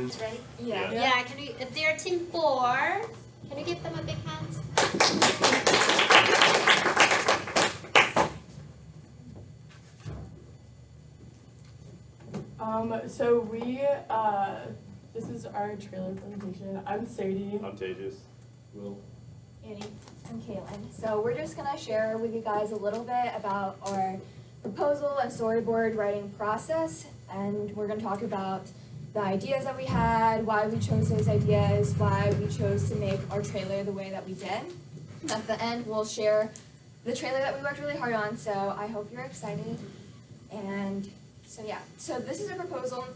Kids ready? Yeah. Yeah, can we, if they're team 4, can we give them a big hand? So this is our trailer presentation. I'm Sadie. I'm Tejas. Will. Annie. I'm Kaylin. So we're just gonna share with you guys a little bit about our proposal and storyboard writing process, and we're gonna talk about the ideas that we had, why we chose those ideas, why we chose to make our trailer the way that we did. And at the end, we'll share the trailer that we worked really hard on, so I hope you're excited. And so yeah, so this is a proposal.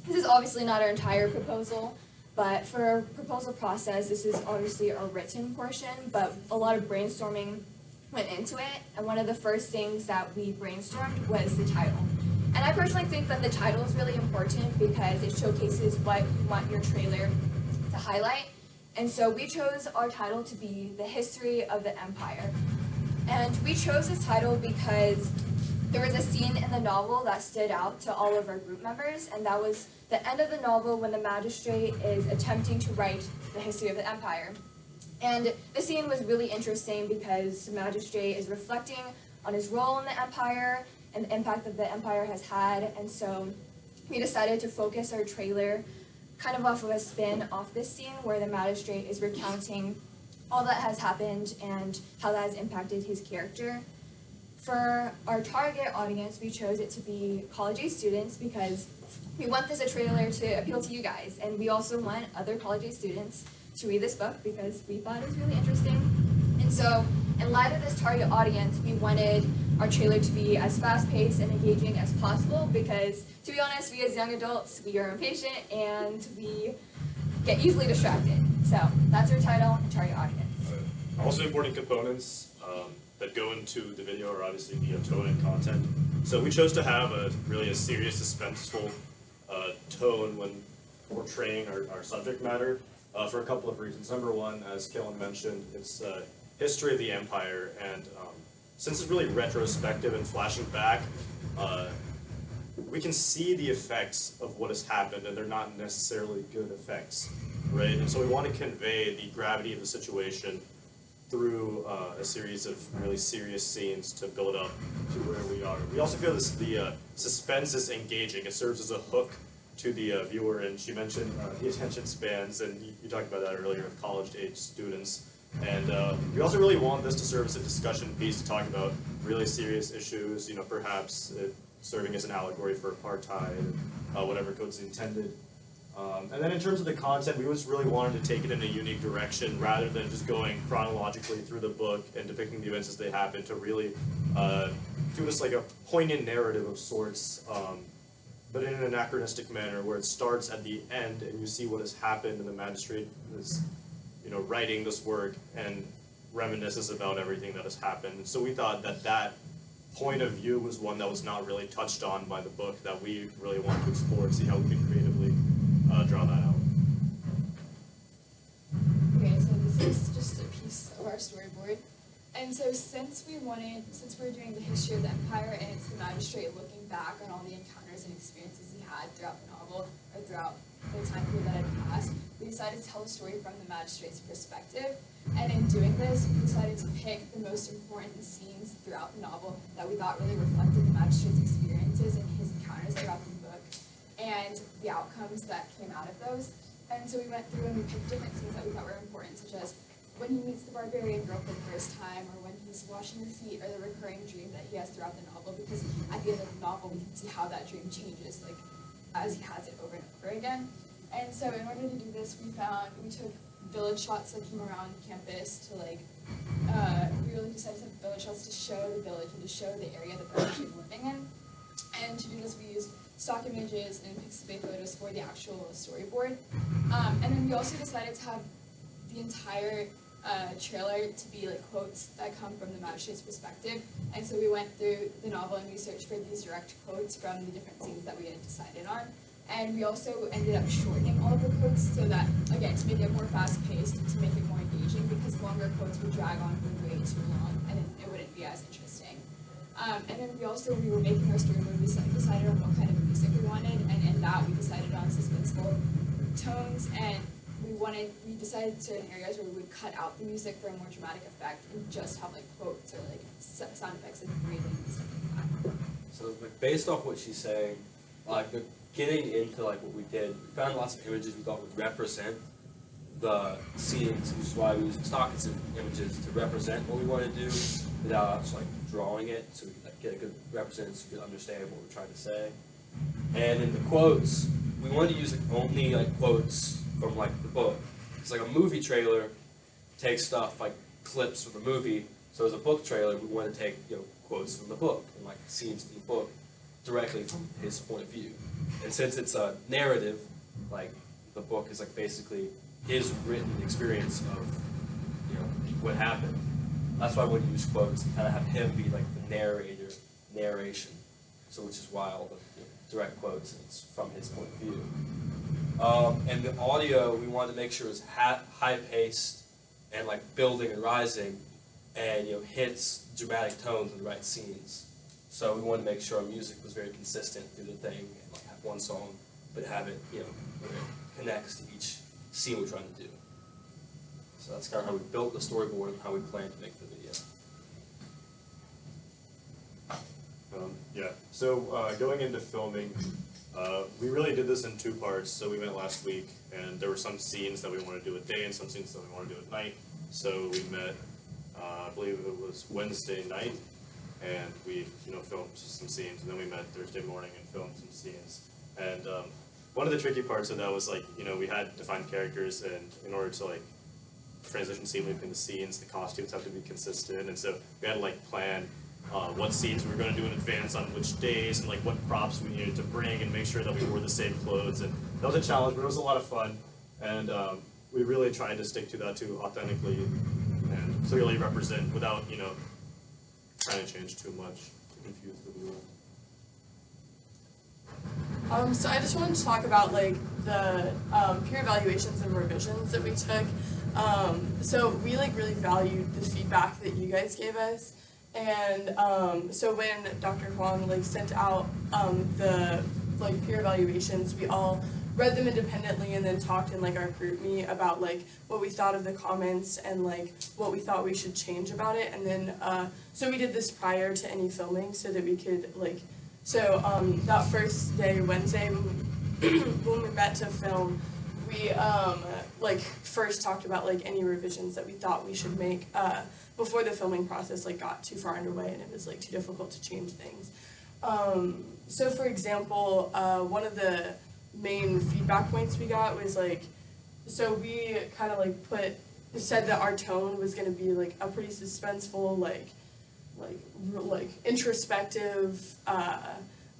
This is obviously not our entire proposal, but for our proposal process, this is obviously our written portion, but a lot of brainstorming went into it, and one of the first things that we brainstormed was the title. And I personally think that the title is really important because it showcases what you want your trailer to highlight. And so we chose our title to be The History of the Empire. And we chose this title because there was a scene in the novel that stood out to all of our group members, and that was the end of the novel when the magistrate is attempting to write the history of the empire. And the scene was really interesting because the magistrate is reflecting on his role in the empire and the impact that the empire has had, and so we decided to focus our trailer kind of off of a spin off this scene where the magistrate is recounting all that has happened and how that has impacted his character. For our target audience, we chose it to be college-age students because we want this a trailer to appeal to you guys, and we also want other college-age students to read this book because we thought it was really interesting. And so, in light of this target audience, we wanted our trailer to be as fast-paced and engaging as possible because, to be honest, we as young adults, we are impatient and we get easily distracted. So that's our title and target audience. Also important components that go into the video are obviously the tone and content. So we chose to have a really serious, suspenseful tone when portraying our subject matter for a couple of reasons. Number one, as Kaylin mentioned, it's history of the empire, and since it's really retrospective and flashing back, we can see the effects of what has happened, and they're not necessarily good effects, right? And so we want to convey the gravity of the situation through a series of really serious scenes to build up to where we are. We also feel the suspense is engaging. It serves as a hook to the viewer, and she mentioned the attention spans, and you talked about that earlier with college-age students. And we also really want this to serve as a discussion piece to talk about really serious issues, perhaps serving as an allegory for apartheid, whatever code's intended. And then in terms of the content, we just really wanted to take it in a unique direction rather than just going chronologically through the book and depicting the events as they happen, to really do this like a poignant narrative of sorts, but in an anachronistic manner where it starts at the end and you see what has happened and the magistrate is writing this work and reminisces about everything that has happened. And so we thought that point of view was one that was not really touched on by the book that we really wanted to explore and see how we could creatively draw that out. Okay, so this is just a piece of our storyboard. And so since we were doing the history of the empire and it's the magistrate looking back on all the encounters and experiences he had throughout the novel or throughout the time period that had passed, we decided to tell the story from the magistrate's perspective. And in doing this, we decided to pick the most important scenes throughout the novel that we thought really reflected the magistrate's experiences and his encounters throughout the book and the outcomes that came out of those. And so we went through and we picked different scenes that we thought were important, such as when he meets the barbarian girl for the first time, or when he's washing his feet, or the recurring dream that he has throughout the novel, because at the end of the novel we can see how that dream changes, like as he has it over and over again. And so in order to do this, we took village shots that came around campus to we really decided to have village shots to show the village and to show the area that they're actually living in. And to do this, we used stock images and Pixabay photos for the actual storyboard. And then we also decided to have the entire trailer to be like quotes that come from the magistrate's perspective. And so we went through the novel and we searched for these direct quotes from the different scenes that we had decided on. And we also ended up shortening all of the quotes so that, again, to make it more fast-paced, to make it more engaging, because longer quotes would drag on for way too long and it wouldn't be as interesting. And then when we were making our storyboard, we decided on what kind of music we wanted, and in that we decided on suspenseful tone scenes, and we decided certain areas where we would cut out the music for a more dramatic effect and just have like quotes or like sound effects like breathing and stuff like that. So like based off what she's saying, like getting into like what we did, we found lots of images we thought would represent the scenes, which is why we use stock images to represent what we want to do without just like drawing it, so we can like get a good representation, so we can understand what we're trying to say. And in the quotes, we wanted to use like only like quotes from like the book. It's like a movie trailer takes stuff like clips from the movie. So as a book trailer, we want to take quotes from the book and like scenes from the book directly from his point of view. And since it's a narrative, like the book is like basically his written experience of what happened. That's why I would use quotes and kind of have him be like the narration. So which is why all the direct quotes, it's from his point of view. And the audio, we wanted to make sure it was high-paced and like building and rising, and hits dramatic tones in the right scenes. So we wanted to make sure our music was very consistent through the thing, and like have one song, but have it where it connects to each scene we're trying to do. So that's kind of how we built the storyboard and how we plan to make the video. Yeah, so going into filming, we really did this in two parts. So we met last week, and there were some scenes that we wanted to do at day and some scenes that we wanted to do at night. So we met, I believe it was Wednesday night, and we filmed some scenes, and then we met Thursday morning and filmed some scenes. And one of the tricky parts of that was like, we had defined characters, and in order to like transition seamlessly between the scenes, the costumes have to be consistent, and so we had to like plan what scenes we were going to do in advance on which days, and like what props we needed to bring, and make sure that we wore the same clothes. And that was a challenge, but it was a lot of fun, and we really tried to stick to that too, authentically and clearly represent without trying to change too much to confuse the viewer. So I just wanted to talk about like the peer evaluations and revisions that we took. So we like really valued the feedback that you guys gave us, and so when Dr. Huang like sent out the like peer evaluations, we all read them independently and then talked in like our group meet about like what we thought of the comments and like what we thought we should change about it. And then so we did this prior to any filming so that we could like that first day, Wednesday, when we met to film, we like first talked about like any revisions that we thought we should make before the filming process like got too far underway and it was like too difficult to change things. So for example, one of the main feedback points we got was like, so we kind of like said that our tone was going to be like a pretty suspenseful, like introspective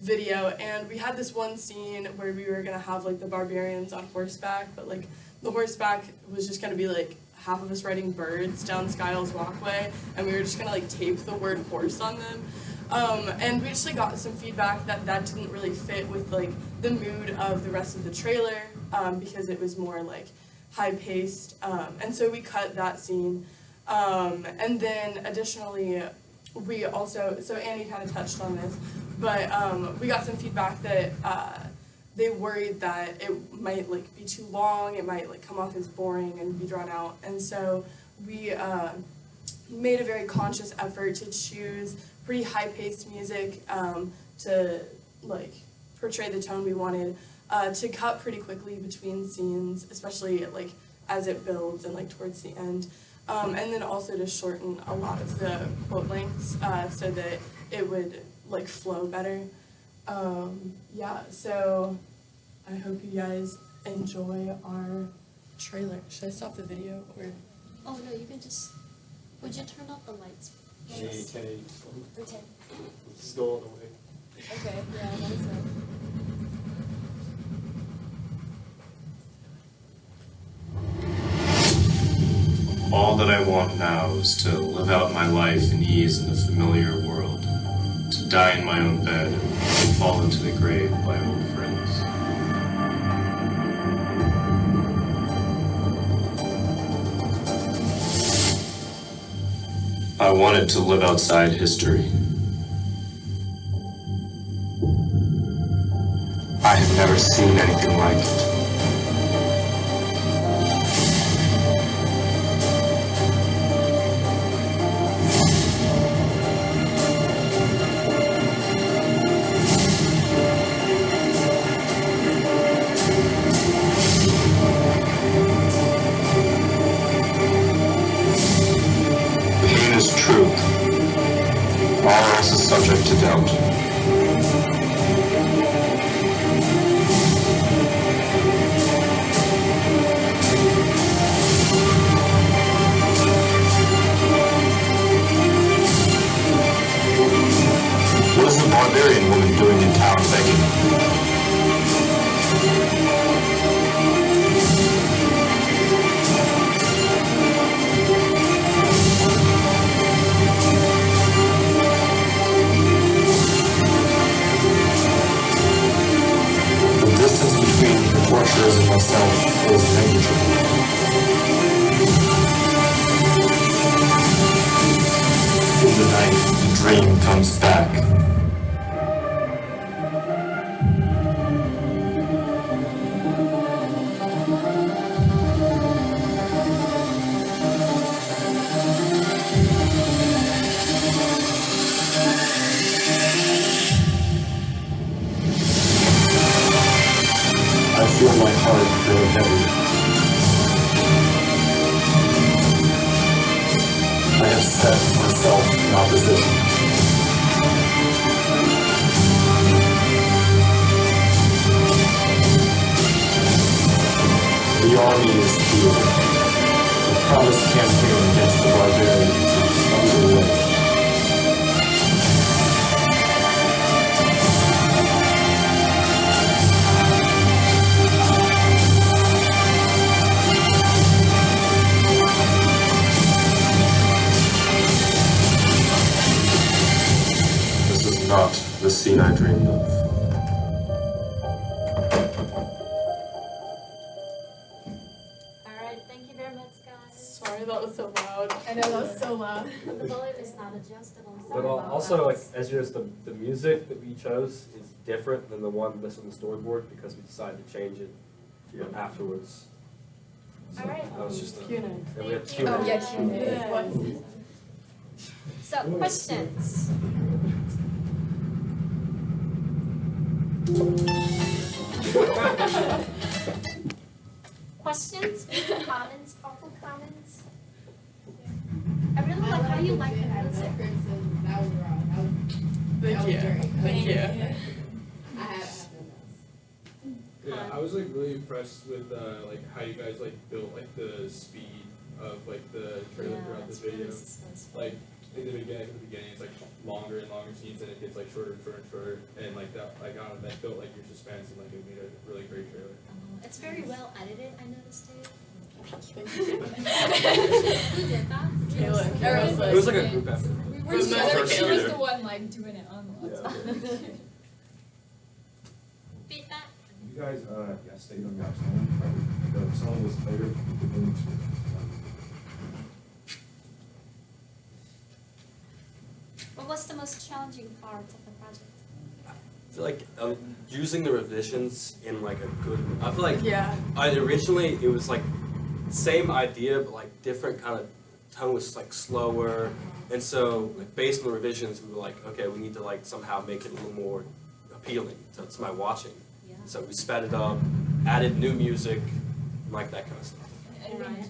video, and we had this one scene where we were gonna have like the barbarians on horseback, but like the horseback was just gonna be like half of us riding birds down Skiles Walkway, and we were just gonna like tape the word horse on them. And we actually got some feedback that didn't really fit with like the mood of the rest of the trailer, because it was more like high-paced, and so we cut that scene. And then additionally, we also, so Annie kind of touched on this, but we got some feedback that they worried that it might like be too long, it might like come off as boring and be drawn out, and so we made a very conscious effort to choose pretty high-paced music to like portray the tone we wanted, to cut pretty quickly between scenes, especially like as it builds and like towards the end. And then also to shorten a lot of the quote lengths so that it would like flow better. Yeah, so I hope you guys enjoy our trailer. Should I stop the video or? Oh no, you can just. Would you turn off the lights? Okay. Pretend. Just go all the way. Okay, yeah, that is right. All that I want now is to live out my life in ease in the familiar world, to die in my own bed and fall into the grave by old friends. I wanted to live outside history. I have never seen anything like it. subject to doubt. What is the barbarian woman doing in town begging? The distance between the torturers and myself is negligible. In the night, the dream comes back. I feel my heart grow heavy. I have set myself in opposition. The army is here. The promised campaign against the barbarians is underway. This is not the scene I dreamed of. Alright, thank you very much, guys. Sorry, that was so loud. I know, that was so loud. The volume is not adjustable. I'm sorry But about also, that. like, as yours, the music that we chose is different than the one that's on the storyboard because we decided to change it afterwards. So Alright. that was just a, Q&A. and we had Thank you. Q&A. Oh, yeah, Q&A. Yeah. So, questions? Questions? Comments? Awful comments? I really like how you like the music. That was wrong. Thank you. Thank you. I have Yeah, I was like really impressed with like how you guys like built like the speed of like the trailer throughout this it's really video. suspenseful. Like in the beginning it's like longer and longer scenes and it gets like shorter and shorter and shorter and like that like I don't know, that built like your suspense and like it made a really great trailer. It's very well edited, I noticed too. Thank you. Who did that? Kaylin. Everyone's It was like a group effort. We It were was together, mostly she was Kaylin. the one like doing it on the laptop. Feedback? You guys, stayed on your song. The song was played beginning to. What was the most challenging part of the project? I feel like using the revisions in like a good. I feel like Yeah. originally it was like same idea but like different kind of tone was like slower, and so like based on the revisions we were like okay we need to like somehow make it a little more appealing to somebody watching. Yeah. So we sped it up, added new music, and like that kind of stuff. Right.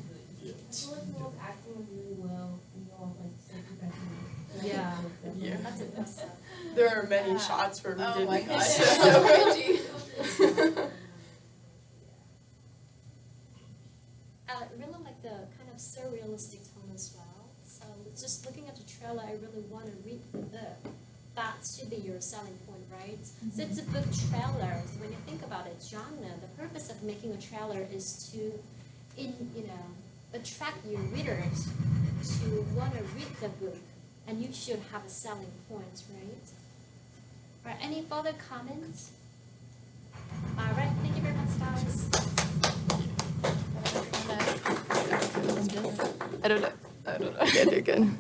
Yeah. Yeah. That's impressive. There are many shots where we Oh didn't my cut. gosh, so cringy. I really like the kind of surrealistic tone as well. So just looking at the trailer, I really want to read the book. That should be your selling point, right? So it's a book trailer. So when you think about it, genre, the purpose of making a trailer is to, attract your readers to want to read the book, and you should have a selling point, right? All right, any further comments? All right, thank you very much, guys. I don't know. I don't know. Yeah, you're good.